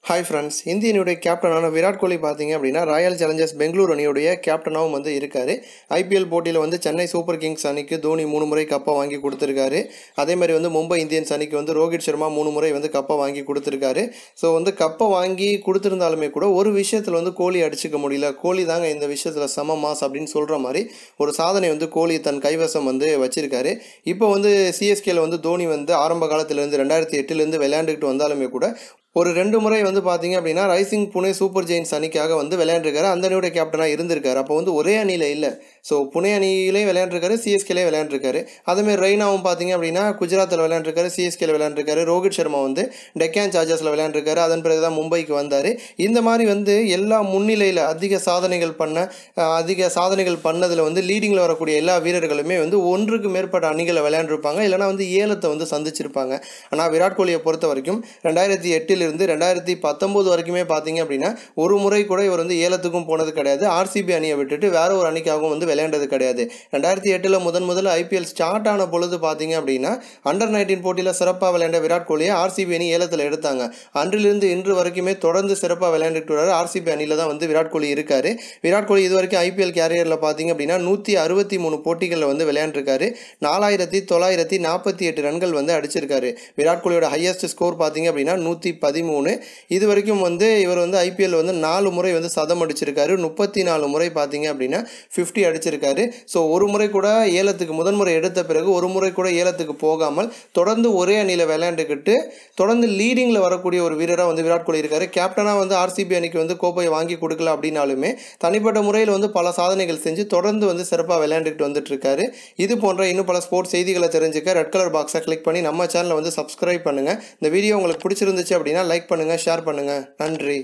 Hi friends, இந்திய அணியுடைய கேப்டனான விராட் கோலி பார்த்தீங்க அப்படின்னா ராயல் சேலஞ்சர்ஸ் பெங்களூர் அணியுடைய கேப்டனாகவும் வந்து இருக்கார். ஐபிஎல் போட்டியில் வந்து சென்னை சூப்பர் கிங்ஸ் அணிக்கு தோனி 3 முறை கப்பை வாங்கி கொடுத்துருக்காரு. அதே மாதிரி வந்து மும்பை இந்தியன்ஸ் அணிக்கு வந்து ரோஹித் சர்மா 3 முறை வந்து கப்பை வாங்கி கொடுத்துருக்காரு. ஸோ வந்து கப்பை வாங்கி கொடுத்துருந்தாலுமே கூட ஒரு விஷயத்தில் வந்து கோலி அடிச்சுக்க முடியல. கோலி தாங்க இந்த விஷயத்தில் செம மாஸ் அப்படின்னு சொல்கிற மாதிரி ஒரு சாதனை வந்து கோலி தன் கைவசம் வந்து வச்சிருக்காரு. இப்போ வந்து சிஎஸ்கேல வந்து தோனி வந்து ஆரம்ப காலத்திலேருந்து 2008 விளையாண்டுக்கிட்டு வந்தாலுமே கூட ஒரு 2 முறை வந்து பார்த்தீங்க அப்படின்னா ரைசிங் புனே சூப்பர் ஜெயின்ஸ் அணிக்காக வந்து விளையாண்டுருக்காரு. அந்த அணியோட கேப்டனாக இருந்திருக்காரு. அப்போ வந்து ஒரே அணியில் இல்லை. ஸோ புனே அணியிலையும் விளையாண்டுருக்காரு, சிஎஸ்கேலையும் விளையாண்டுருக்காரு. அதேமாதிரி ரெய்னாவும் பார்த்தீங்க அப்படின்னா குஜராத்தில் விளையாண்டுருக்காரு, சிஎஸ்கேல விளையாண்டுருக்காரு. ரோஹித் சர்மா வந்து டெக்கான் சார்ஜர்ஸில் விளையாண்டுருக்காரு. அதன் பிறகு தான் மும்பைக்கு வந்தார். இந்த மாதிரி வந்து எல்லா முன்னிலையில் அதிக சாதனைகள் பண்ணதில் வந்து லீடிங்கில் வரக்கூடிய எல்லா வீரர்களுமே வந்து ஒன்றுக்கு மேற்பட்ட அணிகளை விளையாண்டுருப்பாங்க, இல்லைனா வந்து ஏலத்தை வந்து சந்திச்சிருப்பாங்க. ஆனால் விராட் கோலியை பொறுத்த வரைக்கும் 2008 2019 வரைக்குமே பார்த்தீங்க அப்படின்னா ஒரு முறை கூட இவர் வந்து ஏலத்துக்கும் போனது கிடையாது. ஆர்சிபி அணியை விட்டுட்டு வேற ஒரு அணிக்காகவும் வந்து விளையாண்டது கிடையாது. 2008 முதல் ஐபிஎல் ஸ்டார்ட் ஆன பொழுது பார்த்தீங்க அப்படின்னா அண்டர்-19 போட்டியில் சிறப்பாக விளையாண்ட விராட் கோலியை ஆர்சிபி அணி ஏலத்தில் எடுத்தாங்க. அன்றிலிருந்து இன்று வரைக்குமே தொடர்ந்து சிறப்பாக விளையாண்டுட்டு வராரு. ஆர்சிபி அணியில் தான் வந்து விராட் கோலி இருக்காரு. விராட் கோலி இது வரைக்கும் ஐபிஎல் கேரியரில் பார்த்தீங்க அப்படின்னா 163 போட்டிகளில் வந்து விளையாண்டுருக்காரு. 4948 ரன்கள் வந்து அடிச்சிருக்காரு. விராட் கோலியோட ஹையஸ்ட் ஸ்கோர் பார்த்தீங்க அப்படின்னா 113. இது வரைக்கும் வந்து இவர் வந்து ஐபிஎல் வந்து 4 முறை வந்து சதம் அடிச்சிருக்காரு. 34 முறை பார்த்தீங்க அப்படின்னா 50 அடிச்சிருக்காரு. ஸோ ஒரு முறை கூட ஏலத்துக்கு முதன்முறை எடுத்த பிறகு ஒரு முறை கூட ஏலத்துக்கு போகாமல் தொடர்ந்து ஒரே அணியில் விளையாண்டுக்கிட்டு தொடர்ந்து லீடிங்கில் வரக்கூடிய ஒரு வீரராக வந்து விராட் கோலி இருக்காரு. கேப்டனாக வந்து ஆர்சிபி அணிக்கு வந்து கோப்பையை வாங்கி கொடுக்கல அப்படின்னாலுமே தனிப்பட்ட முறையில் வந்து பல சாதனைகள் செஞ்சு தொடர்ந்து வந்து சிறப்பாக விளையாண்டுக்கிட்டு வந்துட்டு இருக்காரு. இது போன்ற இன்னும் பல ஸ்போர்ட்ஸ் செய்திகளை தெரிஞ்சுக்க ரெட் கலர் பாக்ஸை கிளிக் பண்ணி நம்ம சேனலை வந்து சப்ஸ்கிரைப் பண்ணுங்கள். இந்த வீடியோ உங்களுக்கு பிடிச்சிருந்துச்சு அப்படின்னா லைக் பண்ணுங்கள், ஷேர் பண்ணுங்கள். நன்றி.